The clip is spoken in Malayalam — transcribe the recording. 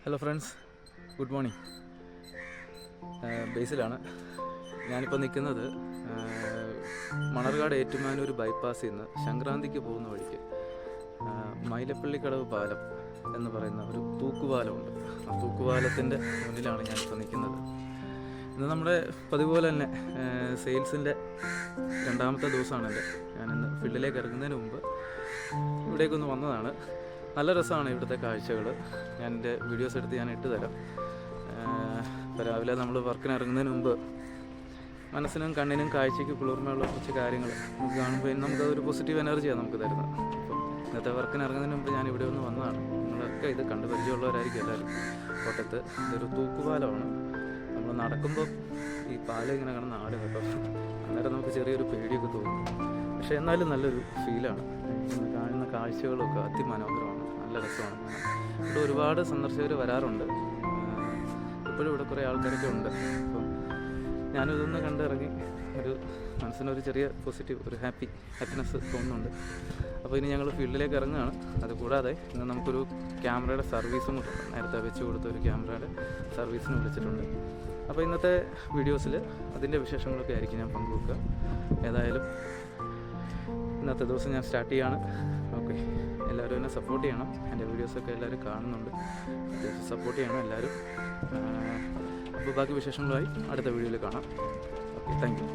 Hello friends, good morning. ബേസിലാണ് ഞാനിപ്പോൾ നിൽക്കുന്നത്. മണർകാട് ഏറ്റുമാനൂർ ബൈപ്പാസിൽ നിന്ന് സംക്രാന്തിക്ക് പോകുന്ന വഴിക്ക് മൈലപ്പള്ളിക്കടവ് പാലം എന്ന് പറയുന്ന ഒരു തൂക്കുപാലമുണ്ട്. ആ തൂക്കുപാലത്തിൻ്റെ മുന്നിലാണ് ഞാനിപ്പോൾ നിൽക്കുന്നത്. ഇന്ന് നമ്മുടെ പതിവ് പോലെ തന്നെ സെയിൽസിൻ്റെ രണ്ടാമത്തെ ദിവസമാണല്ലേ. ഞാനിന്ന് ഫീൽഡിലേക്ക് ഇറങ്ങുന്നതിന് മുമ്പ് ഇവിടേക്കൊന്ന് വന്നതാണ്. നല്ല രസമാണ് ഇവിടുത്തെ കാഴ്ചകൾ. ഞാൻ എൻ്റെ വീഡിയോസ് എടുത്ത് ഞാൻ ഇട്ട് തരാം. ഇപ്പോൾ രാവിലെ നമ്മൾ വർക്കിന് ഇറങ്ങുന്നതിന് മുമ്പ് മനസ്സിനും കണ്ണിനും കാഴ്ചയ്ക്ക് കുളിർമയുള്ള കുറച്ച് കാര്യങ്ങൾ നമുക്ക് കാണുമ്പോൾ നമുക്കതൊരു പോസിറ്റീവ് എനർജിയാണ് നമുക്ക് തരുന്നത്. അപ്പം ഇന്നത്തെ വർക്കിന് ഇറങ്ങുന്നതിന് മുമ്പ് ഞാൻ ഇവിടെ ഒന്ന് വന്നതാണ്. നിങ്ങളൊക്കെ ഇത് കണ്ട് പരിചയമുള്ളവരായിരിക്കും എല്ലാവരും. കോട്ടയത്ത് ഇതൊരു തൂക്കുപാലമാണ്. നമ്മൾ നടക്കുമ്പോൾ ഈ പാലം ഇങ്ങനെ കിടന്ന് ആട് കേട്ടോ, അന്നേരം നമുക്ക് ചെറിയൊരു പേടിയൊക്കെ തോന്നും. പക്ഷേ എന്നാലും നല്ലൊരു ഫീലാണ്. കാണുന്ന കാഴ്ചകളൊക്കെ അതിമനോഹരമാണ്, നല്ല രസമാണ്. ഇവിടെ ഒരുപാട് സന്ദർശകർ വരാറുണ്ട്. ഇപ്പോഴും ഇവിടെ കുറേ ആൾക്കാരൊക്കെ ഉണ്ട്. അപ്പം ഞാനിതൊന്ന് കണ്ടിറങ്ങി ഒരു മനസ്സിനൊരു ചെറിയ പോസിറ്റീവ്, ഒരു ഹാപ്പിനെസ് തോന്നുന്നുണ്ട്. അപ്പോൾ ഇനി ഞങ്ങൾ ഫീൽഡിലേക്ക് ഇറങ്ങുകയാണ്. അതുകൂടാതെ ഇന്ന് നമുക്കൊരു ക്യാമറയുടെ സർവീസും കൂടെ നേരത്തെ വെച്ച് കൊടുത്ത ഒരു ക്യാമറയുടെ സർവീസിന് വിളിച്ചിട്ടുണ്ട്. അപ്പോൾ ഇന്നത്തെ വീഡിയോസിൽ അതിൻ്റെ വിശേഷങ്ങളൊക്കെ ആയിരിക്കും ഞാൻ പങ്കുവെക്കുക. ഏതായാലും ഇന്നത്തെ ദിവസം ഞാൻ സ്റ്റാർട്ട് ചെയ്യാണ്. ഓക്കെ, എല്ലാവരും എന്നെ സപ്പോർട്ട് ചെയ്യണം. എൻ്റെ വീഡിയോസൊക്കെ എല്ലാവരും കാണുന്നുണ്ട്, അത്യാവശ്യം സപ്പോർട്ട് ചെയ്യണം എല്ലാവരും. അപ്പോൾ ബാക്കി വിശേഷങ്ങളുമായി അടുത്ത വീഡിയോയിൽ കാണാം. Okay, thank you.